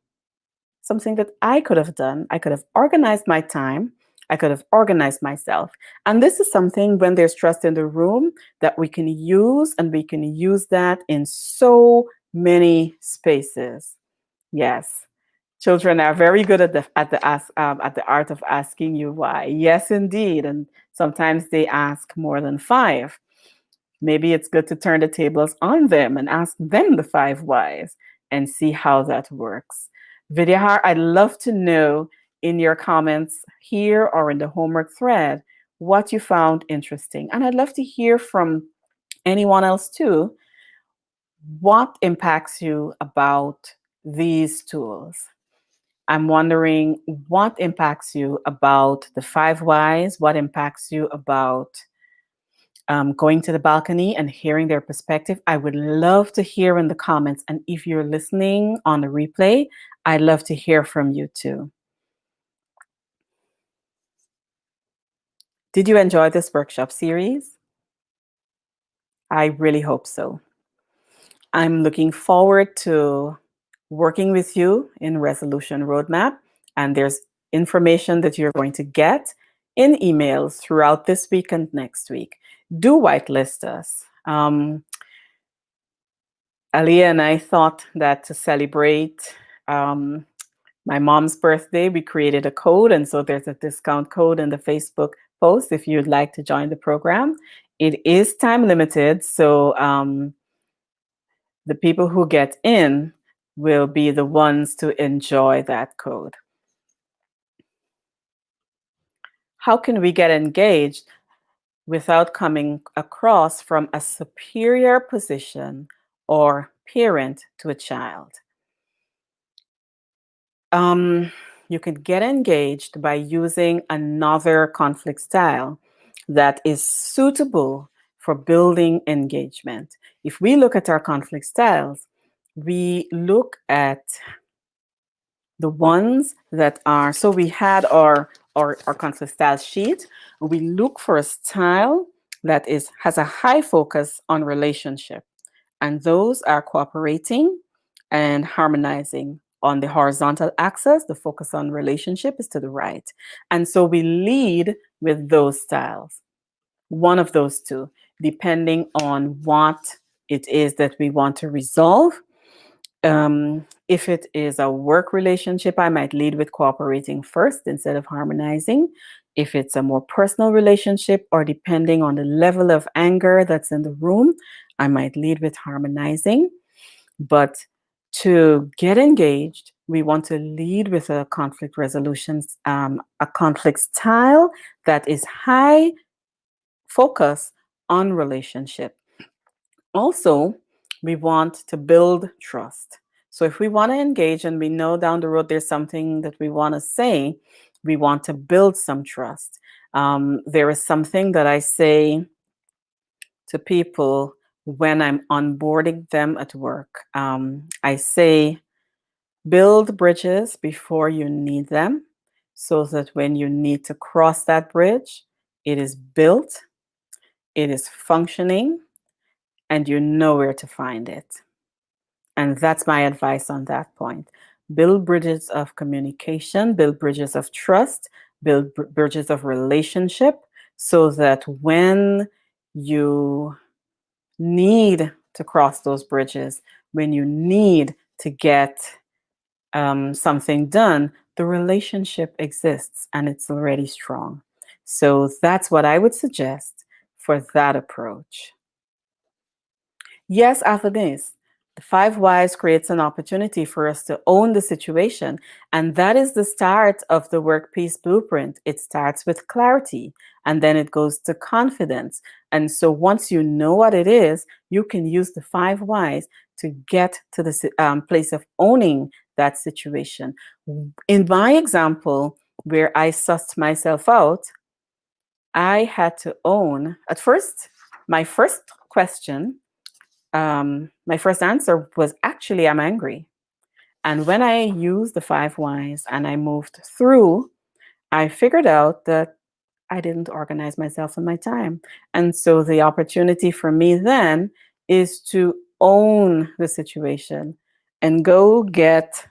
something that I could have done. I could have organized my time. I could have organized myself. And this is something when there's trust in the room that we can use, and we can use that in so many spaces. Yes. Children are very good at the art of asking you why. Yes, indeed. And sometimes they ask more than five. Maybe it's good to turn the tables on them and ask them the five whys and see how that works. Vidyahar, I'd love to know in your comments here or in the homework thread what you found interesting. And I'd love to hear from anyone else too. What impacts you about these tools? I'm wondering what impacts you about the five whys, what impacts you about going to the balcony and hearing their perspective. I would love to hear in the comments. And if you're listening on the replay, I'd love to hear from you too. Did you enjoy this workshop series? I really hope so. I'm looking forward to working with you in Resolution Roadmap, and there's information that you're going to get in emails throughout this week and next week. Do whitelist us. Aliyah and I thought that to celebrate my mom's birthday, we created a code, and so there's a discount code in the Facebook post if you'd like to join the program. It is time limited, so the people who get in will be the ones to enjoy that code. How can we get engaged without coming across from a superior position or parent to a child? You can get engaged by using another conflict style that is suitable for building engagement. If we look at our conflict styles, we look at the ones that are, so we had our conflict style sheet. We look for a style that has a high focus on relationship, and those are cooperating and harmonizing. On the horizontal axis, the focus on relationship is to the right. And so we lead with those styles, one of those two, depending on what it is that we want to resolve. If it is a work relationship, I might lead with cooperating first instead of harmonizing. If it's a more personal relationship, or depending on the level of anger that's in the room, I might lead with harmonizing. But to get engaged, we want to lead with a conflict resolution, a conflict style that is high focus on relationship. Also, we want to build trust. So if we want to engage and we know down the road there's something that we want to say, we want to build some trust. There is something that I say to people when I'm onboarding them at work. I say, build bridges before you need them, so that when you need to cross that bridge, it is built, it is functioning, and you know where to find it. And that's my advice on that point. Build bridges of communication, build bridges of trust, build bridges of relationship, so that when you need to cross those bridges, when you need to get something done, the relationship exists and it's already strong. So that's what I would suggest for that approach. Yes, after this, the five whys creates an opportunity for us to own the situation. And that is the start of the work peace blueprint. It starts with clarity, and then it goes to confidence. And so once you know what it is, you can use the five whys to get to the place of owning that situation. In my example, where I sussed myself out, I had to own, at first, my first question, my first answer was actually, I'm angry. And when I used the 5 whys and I moved through, I figured out that I didn't organize myself and my time. And so the opportunity for me then is to own the situation and go get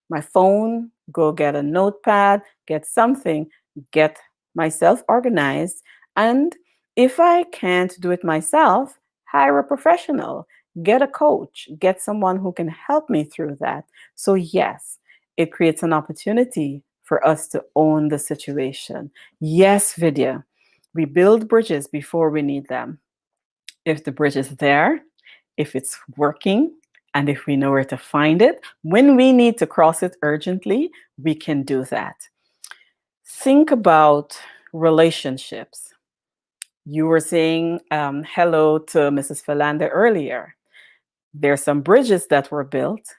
my phone, go get a notepad, get something, get myself organized. And if I can't do it myself, hire a professional, get a coach, get someone who can help me through that. So, yes, it creates an opportunity for us to own the situation. Yes, Vidya, we build bridges before we need them. If the bridge is there, if it's working, and if we know where to find it, when we need to cross it urgently, we can do that. Think about relationships. You were saying hello to Mrs. Philander earlier. There's some bridges that were built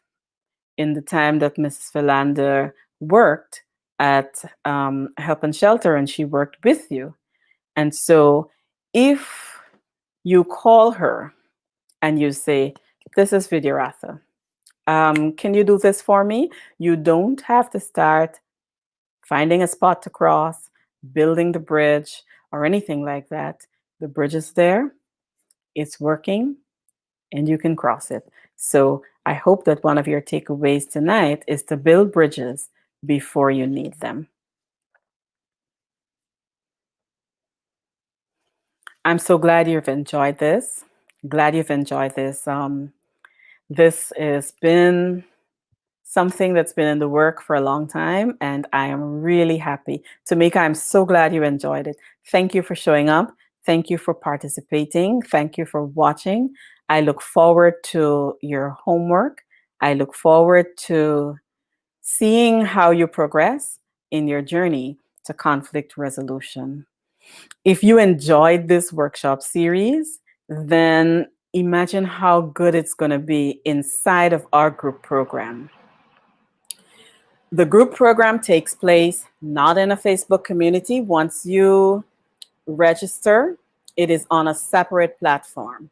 in the time that Mrs. Philander worked at Help and Shelter and she worked with you. And so if you call her and you say, this is Vidyaratha. Can you do this for me? You don't have to start finding a spot to cross, building the bridge, or anything like that. The bridge is there, it's working, and you can cross it. So I hope that one of your takeaways tonight is to build bridges before you need them. I'm so glad you've enjoyed this. Glad you've enjoyed this. This has been something that's been in the work for a long time, and I am really happy. Tamika, I'm so glad you enjoyed it. Thank you for showing up. Thank you for participating. Thank you for watching. I look forward to your homework. I look forward to seeing how you progress in your journey to conflict resolution. If you enjoyed this workshop series, then imagine how good it's going to be inside of our group program. The group program takes place not in a Facebook community. Once you register, it is on a separate platform.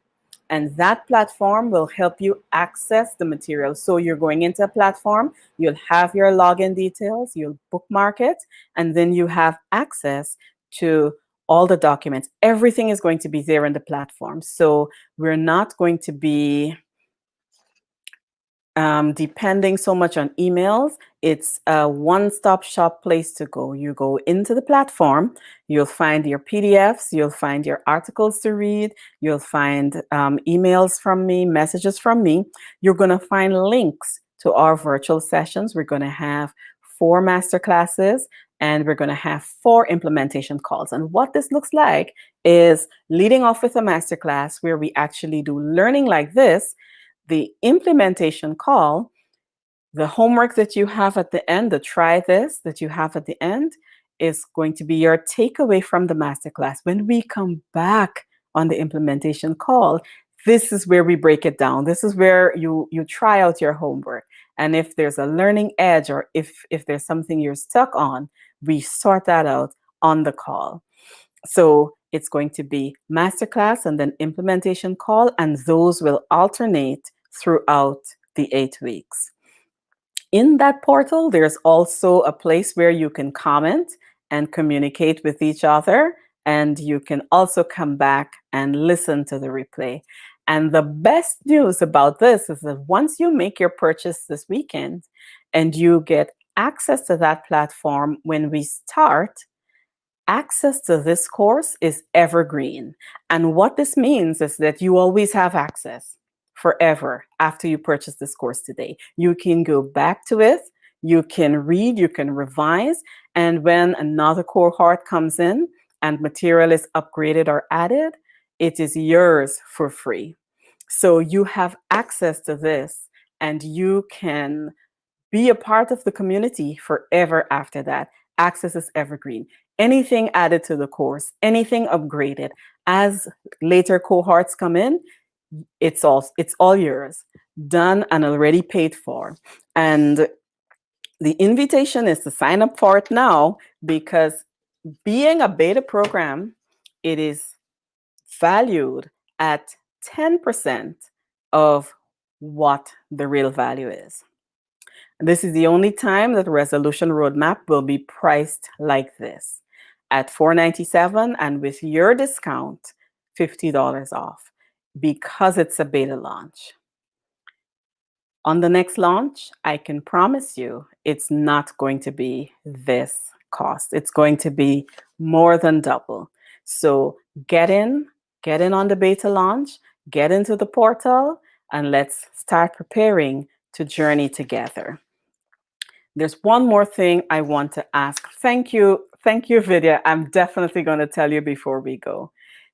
And that platform will help you access the material. So you're going into a platform, you'll have your login details, you'll bookmark it, and then you have access to all the documents. Everything is going to be there in the platform. So we're not going to be depending so much on emails. It's a one-stop shop place to go. You go into the platform, you'll find your PDFs, you'll find your articles to read, you'll find emails from me, messages from me. You're going to find links to our virtual sessions. We're going to have 4 masterclasses and we're going to have 4 implementation calls. And what this looks like is leading off with a masterclass where we actually do learning like this. The implementation call, the homework that you have at the end, the try this that you have at the end, is going to be your takeaway from the masterclass. When we come back on the implementation call, this is where we break it down. This is where you try out your homework. And if there's a learning edge or if there's something you're stuck on, we sort that out on the call. So it's going to be masterclass and then implementation call, and those will alternate throughout the 8 weeks. In that portal, there's also a place where you can comment and communicate with each other, and you can also come back and listen to the replay. And the best news about this is that once you make your purchase this weekend and you get access to that platform when we start, access to this course is evergreen. And what this means is that you always have access forever after you purchase this course today. You can go back to it, you can read, you can revise, and when another cohort comes in and material is upgraded or added, it is yours for free. So you have access to this and you can be a part of the community forever after that. Access is evergreen. Anything added to the course, anything upgraded, as later cohorts come in, it's all yours, done and already paid for. And the invitation is to sign up for it now, because being a beta program, it is valued at 10% of what the real value is. This is the only time that the resolution roadmap will be priced like this, at $497, and with your discount, $50 off, because it's a beta launch. On the next launch, I can promise you it's not going to be this cost. It's going to be more than double. So get in on the beta launch, get into the portal, and let's start preparing to journey together. There's one more thing I want to ask. Thank you, Vidya. I'm definitely going to tell you before we go.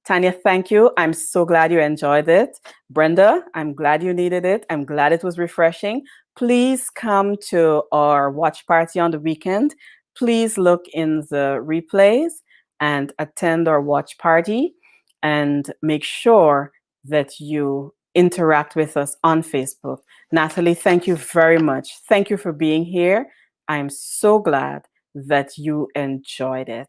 Tanya, thank you. I'm so glad you enjoyed it. Brenda, I'm glad you needed it. I'm glad it was refreshing. Please come to our watch party on the weekend. Please look in the replays and attend our watch party, and make sure that you interact with us on Facebook. Natalie, thank you very much. Thank you for being here. I am so glad that you enjoyed it.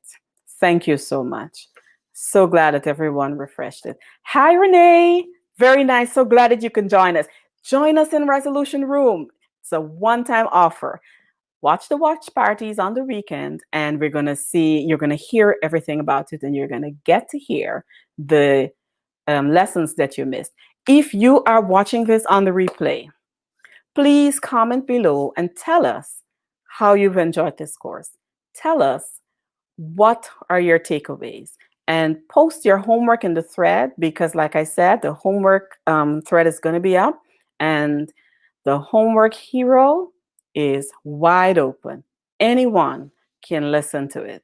Thank you so much. So glad that everyone refreshed it. Hi, Renee. Very nice. So glad that you can join us. Join us in Resolution Room. It's a one-time offer. Watch the watch parties on the weekend, and we're going to see, you're going to hear everything about it, and you're going to get to hear the lessons that you missed. If you are watching this on the replay, please comment below and tell us how you've enjoyed this course. Tell us what are your takeaways, and post your homework in the thread, because like I said, the homework thread is going to be up, and the homework hero is wide open. Anyone can listen to it.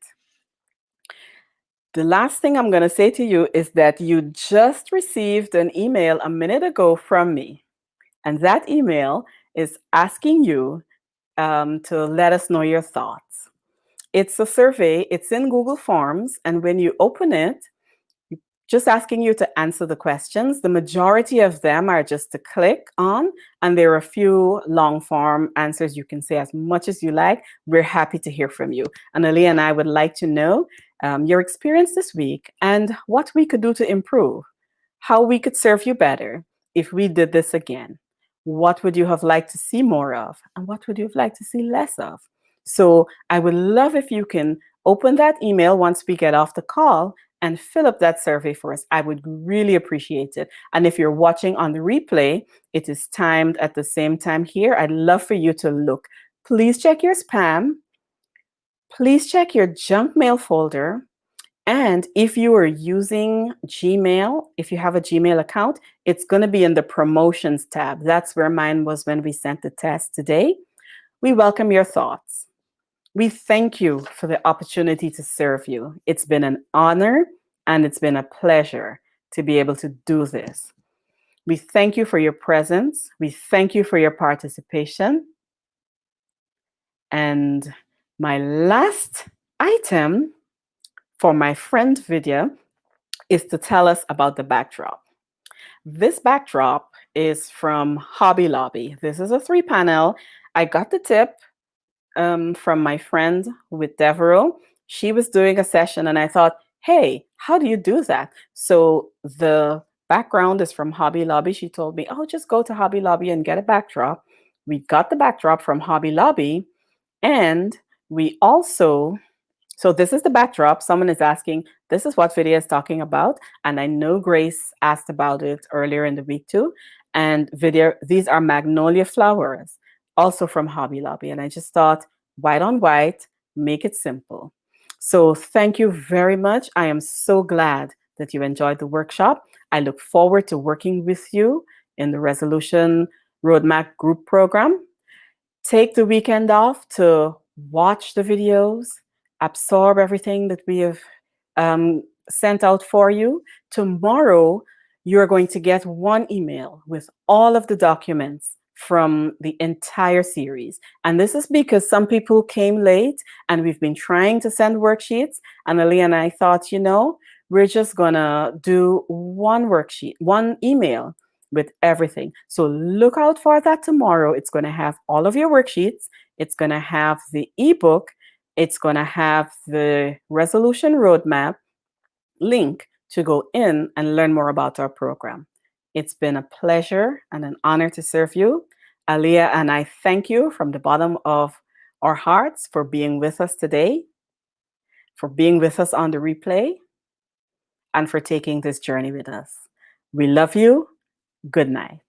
The last thing I'm going to say to you is that you just received an email a minute ago from me. And that email is asking you to let us know your thoughts. It's a survey, it's in Google Forms. And when you open it, just asking you to answer the questions. The majority of them are just to click on, and there are a few long form answers. You can say as much as you like. We're happy to hear from you. Annalie and I would like to know your experience this week and what we could do to improve, how we could serve you better if we did this again. What would you have liked to see more of, and what would you have liked to see less of? So I would love if you can open that email once we get off the call and fill up that survey for us. I would really appreciate it. And if you're watching on the replay, it is timed at the same time here. I'd love for you to look. Please check your spam. Please check your junk mail folder. And if you are using Gmail, if you have a Gmail account, it's going to be in the promotions tab. That's where mine was when we sent the test today. We welcome your thoughts. We thank you for the opportunity to serve you. It's been an honor and it's been a pleasure to be able to do this. We thank you for your presence. We thank you for your participation. And my last item for my friend Vidya is to tell us about the backdrop. This backdrop is from Hobby Lobby. This is a 3-panel. I got the tip from my friend with Devereaux. She was doing a session and I thought, hey, how do you do that? So the background is from Hobby Lobby. She told me, oh, just go to Hobby Lobby and get a backdrop. We got the backdrop from Hobby Lobby, and we also, so this is the backdrop. Someone is asking, this is what Vidya is talking about. And I know Grace asked about it earlier in the week too. And Vidya, these are magnolia flowers, also from Hobby Lobby. And I just thought, white on white, make it simple. So thank you very much. I am so glad that you enjoyed the workshop. I look forward to working with you in the Resolution Roadmap group program. Take the weekend off to watch the videos, absorb everything that we have sent out for you. Tomorrow, you're going to get one email with all of the documents from the entire series. And this is because some people came late and we've been trying to send worksheets. And Ali and I thought, you know, we're just gonna do one worksheet, one email with everything. So look out for that tomorrow. It's gonna have all of your worksheets. It's gonna have the ebook. It's gonna have the resolution roadmap link to go in and learn more about our program. It's been a pleasure and an honor to serve you. Aliyah and I thank you from the bottom of our hearts for being with us today, for being with us on the replay, and for taking this journey with us. We love you. Good night.